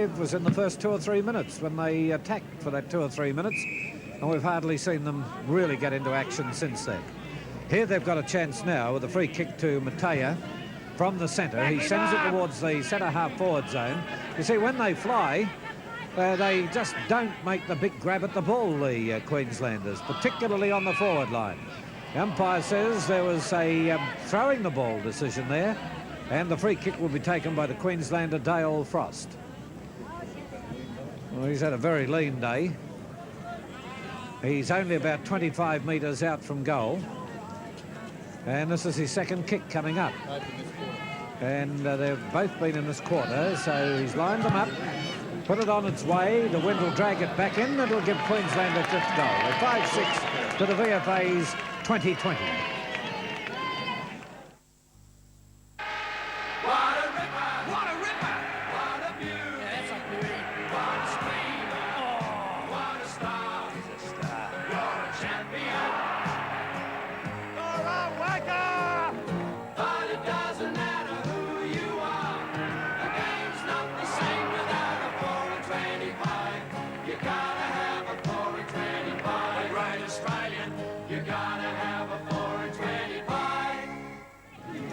5 was in the first 2 or 3 minutes when they attacked for that 2 or 3 minutes, and we've hardly seen them really get into action since then. Here they've got a chance now with a free kick to Matea from the centre. He sends it towards the centre half-forward zone. You see, when they fly, they just don't make the big grab at the ball, the Queenslanders, particularly on the forward line. The umpire says there was a throwing the ball decision there, and the free kick will be taken by the Queenslander Dale Frost. Well, he's had a very lean day. He's only about 25 metres out from goal, and this is his second kick coming up. And they've both been in this quarter, so he's lined them up, put it on its way. The wind will drag it back in, and it'll give Queensland a fifth goal. A 5-6 to the VFA's 2020.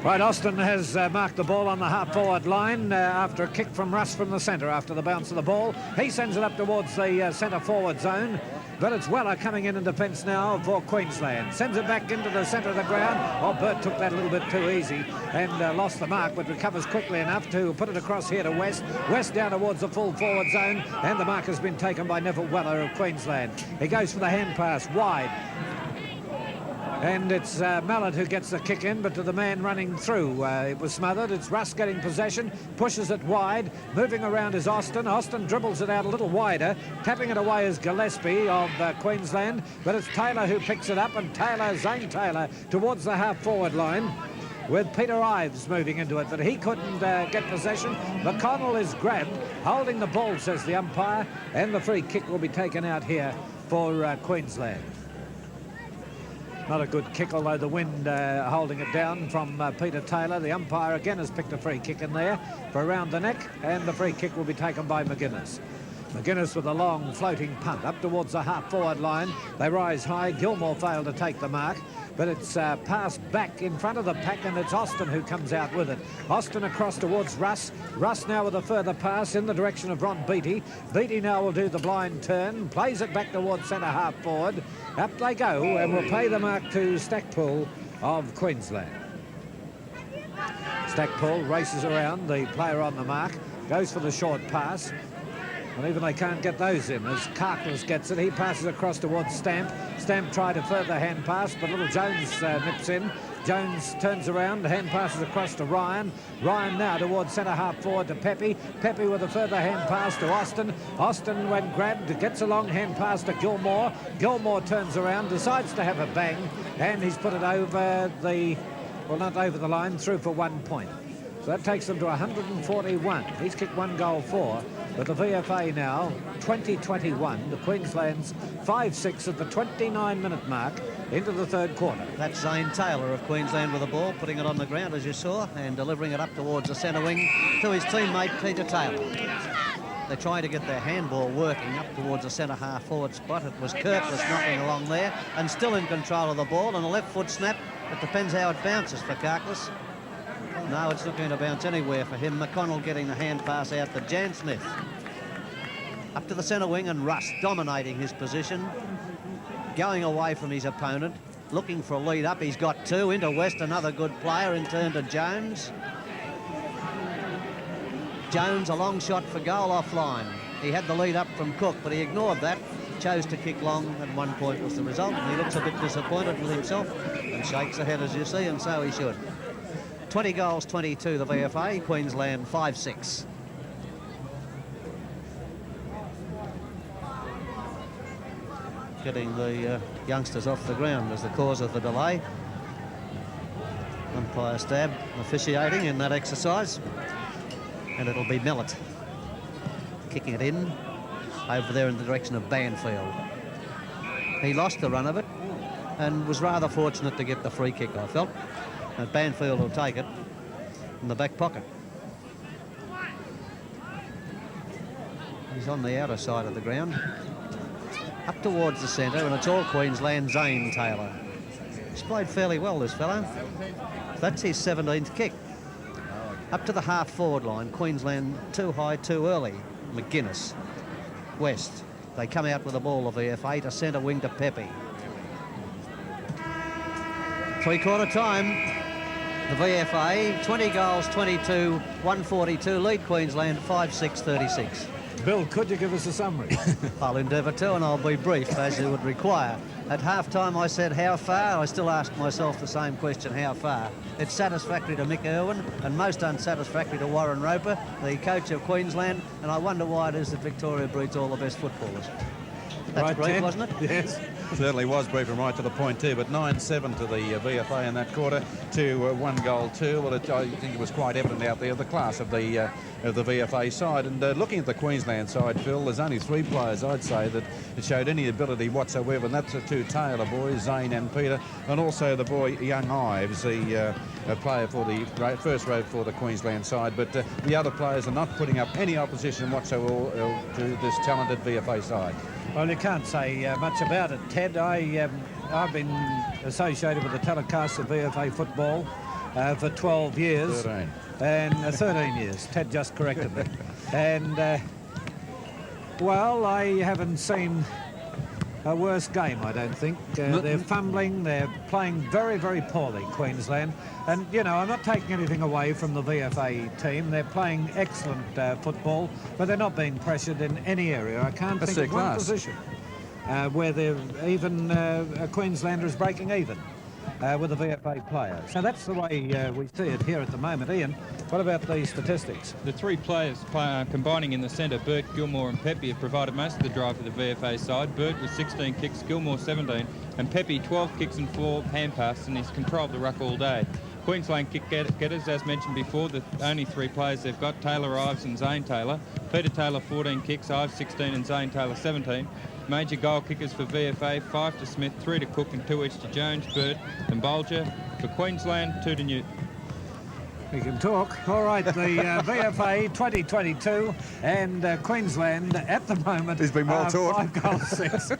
Right, Austin has marked the ball on the half-forward line after a kick from Russ from the centre after the bounce of the ball. He sends it up towards the centre-forward zone, but it's Weller coming in defence now for Queensland. Sends it back into the centre of the ground. Oh, Burt took that a little bit too easy and lost the mark, but recovers quickly enough to put it across here to West. West down towards the full forward zone, and the mark has been taken by Neville Weller of Queensland. He goes for the hand pass wide. And it's Mallett who gets the kick in, but to the man running through, it was smothered. It's Russ getting possession, pushes it wide. Moving around is Austin. Austin dribbles it out a little wider. Tapping it away is Gillespie of Queensland, but it's Taylor who picks it up, and Zane Taylor towards the half-forward line with Peter Ives moving into it, but he couldn't get possession. McConnell is grabbed, holding the ball, says the umpire, and the free kick will be taken out here for Queensland. Not a good kick, although the wind holding it down from Peter Taylor. The umpire again has picked a free kick in there for around the neck, and the free kick will be taken by McGuinness. McGuinness with a long floating punt up towards the half-forward line. They rise high. Gilmore failed to take the mark, but it's passed back in front of the pack, and it's Austin who comes out with it. Austin across towards Russ. Russ now with a further pass in the direction of Ron Beattie. Beattie now will do the blind turn, plays it back towards centre half-forward. Up they go, and will pay the mark to Stackpool of Queensland. Stackpool races around the player on the mark, goes for the short pass. And even they can't get those in as Carkless gets it. He passes across towards Stamp. Stamp tried a further hand pass, but little Jones nips in. Jones turns around, hand passes across to Ryan. Ryan now towards centre half forward to Pepe. Pepe with a further hand pass to Austin. Austin, when grabbed, gets a long hand pass to Gilmore. Gilmore turns around, decides to have a bang, and he's put it over the, well, not over the line, through for 1 point. So that takes them to 141. He's kicked 1 goal for. But the VFA now, 2021, the Queensland's 5-6 at the 29-minute mark into the third quarter. That's Zane Taylor of Queensland with the ball, putting it on the ground, as you saw, and delivering it up towards the centre wing to his teammate, Peter Taylor. They're trying to get their handball working up towards the centre half-forward spot. It was Kirkless knocking along there and still in control of the ball, and a left foot snap. It depends how it bounces for Kirkless. No, it's not going to bounce anywhere for him. McConnell getting the hand pass out to Jan Smith. Up to the centre wing, and Russ dominating his position. Going away from his opponent. Looking for a lead up. He's got 2 into West, another good player, in turn to Jones. Jones, a long shot for goal offline. He had the lead up from Cook, but he ignored that. Chose to kick long, and 1 point was the result. And he looks a bit disappointed with himself and shakes the head, as you see, and so he should. 20 goals, 22 the VFA, Queensland 5-6. Getting the youngsters off the ground was the cause of the delay. Umpire Stab officiating in that exercise. And it'll be Millet kicking it in over there in the direction of Banfield. He lost the run of it and was rather fortunate to get the free kick, I felt. And Banfield will take it in the back pocket. He's on the outer side of the ground. Up towards the centre, and it's all Queensland. Zane Taylor. He's played fairly well, this fella. That's his 17th kick. Up to the half-forward line. Queensland too high, too early. McGuinness. West. They come out with the ball, the VFA, to centre wing to Pepe. Three-quarter time. The VFA, 20 goals, 22, 142. Lead Queensland, 5-6-36. Bill, could you give us a summary? I'll endeavour to, and I'll be brief, as you would require. At half-time, I said, how far? I still ask myself the same question, how far? It's satisfactory to Mick Irwin and most unsatisfactory to Warren Roper, the coach of Queensland, and I wonder why it is that Victoria breeds all the best footballers. That's Right, brief, Ted? wasn't it? Yes. Certainly was brief and right to the point too, but 9-7 to the VFA in that quarter to 1 goal 2. Well, I think it was quite evident out there the class of the VFA side. And looking at the Queensland side, Phil, there's only 3 players I'd say that showed any ability whatsoever, and that's the 2 Taylor boys, Zane and Peter, and also the boy Young Ives, the player for the first row for the Queensland side. But the other players are not putting up any opposition whatsoever to this talented VFA side. Well, you can't say much about it, Ted. I've been associated with the telecast of VFA football for 12 years. 13. And 13 years. Ted just corrected me. And, well, I haven't seen a worse game, I don't think. They're fumbling, they're playing very, very poorly, Queensland. And, you know, I'm not taking anything away from the VFA team. They're playing excellent football, but they're not being pressured in any area. I can't think of one position where they're even a Queenslander is breaking even with the VFA players. So that's the way we see it here at the moment. Ian, what about the statistics? The 3 players combining in the centre, Burt, Gilmore and Pepe, have provided most of the drive for the VFA side. Burt with 16 kicks, Gilmore 17, and Pepe 12 kicks and 4 hand passes, and he's controlled the ruck all day. Queensland kick getters, as mentioned before, the only 3 players they've got, Taylor, Ives and Zane Taylor. Peter Taylor 14 kicks, Ives 16 and Zane Taylor 17. Major goal kickers for VFA, 5 to Smith, 3 to Cook and 2 each to Jones, Bird and Bolger. For Queensland, 2 to Newton. We can talk. All right, the VFA 2022 and Queensland at the moment He's been well are taught. 5 goals 6.